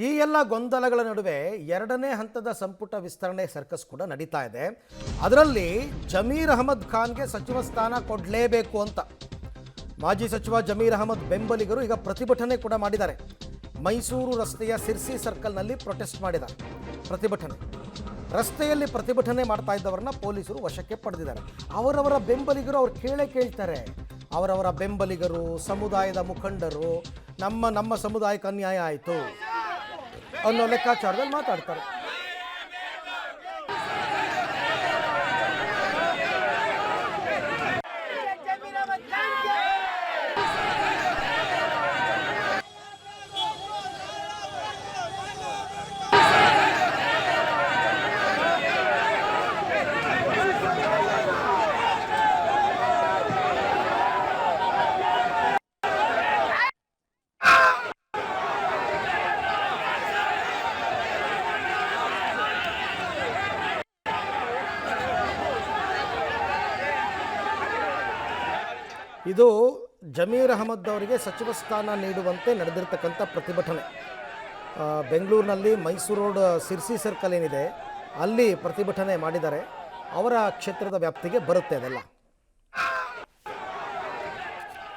ಈ ಎಲ್ಲ ಗೊಂದಲಗಳ ನಡುವೆ ಎರಡನೇ ಹಂತದ ಸಂಪುಟ ವಿಸ್ತರಣೆ ಸರ್ಕಸ್ ಕೂಡ ನಡೀತಾ ಇದೆ. ಅದರಲ್ಲಿ ಜಮೀರ್ ಅಹಮದ್ ಖಾನ್ಗೆ ಸಚಿವ ಸ್ಥಾನ ಕೊಡಲೇಬೇಕು ಅಂತ ಮಾಜಿ ಸಚಿವ ಜಮೀರ್ ಅಹಮದ್ ಬೆಂಬಲಿಗರು ಈಗ ಪ್ರತಿಭಟನೆ ಕೂಡ ಮಾಡಿದ್ದಾರೆ. ಮೈಸೂರು ರಸ್ತೆಯ ಸಿರ್ಸಿ ಸರ್ಕಲ್ನಲ್ಲಿ ಪ್ರೊಟೆಸ್ಟ್ ಮಾಡಿದ್ದಾರೆ. ರಸ್ತೆಯಲ್ಲಿ ಪ್ರತಿಭಟನೆ ಮಾಡ್ತಾ ಇದ್ದವರನ್ನ ಪೊಲೀಸರು ವಶಕ್ಕೆ ಪಡೆದಿದ್ದಾರೆ. ಅವರವರ ಬೆಂಬಲಿಗರು ಅವ್ರು ಕೇಳ್ತಾರೆ. ಅವರವರ ಬೆಂಬಲಿಗರು, ಸಮುದಾಯದ ಮುಖಂಡರು ನಮ್ಮ ಸಮುದಾಯಕ್ಕೆ ಅನ್ಯಾಯ ಆಯಿತು ಅನ್ನೋ ಲೆಕ್ಕಾಚಾರದಲ್ಲಿ ಮಾತಾಡ್ತಾರೆ. ಇದು ಜಮೀರ್ ಅಹಮದ್ ಅವರಿಗೆ ಸಚಿವ ಸ್ಥಾನ ನೀಡುವಂತೆ ನಡೆದಿರ್ತಕ್ಕಂಥ ಪ್ರತಿಭಟನೆ. ಬೆಂಗಳೂರಿನಲ್ಲಿ ಮೈಸೂರು ರೋಡ್ ಸಿರ್ಸಿ ಸರ್ಕಲ್ ಏನಿದೆ ಅಲ್ಲಿ ಪ್ರತಿಭಟನೆ ಮಾಡಿದ್ದಾರೆ. ಅವರ ಕ್ಷೇತ್ರದ ವ್ಯಾಪ್ತಿಗೆ ಬರುತ್ತೆ ಅದೆಲ್ಲ.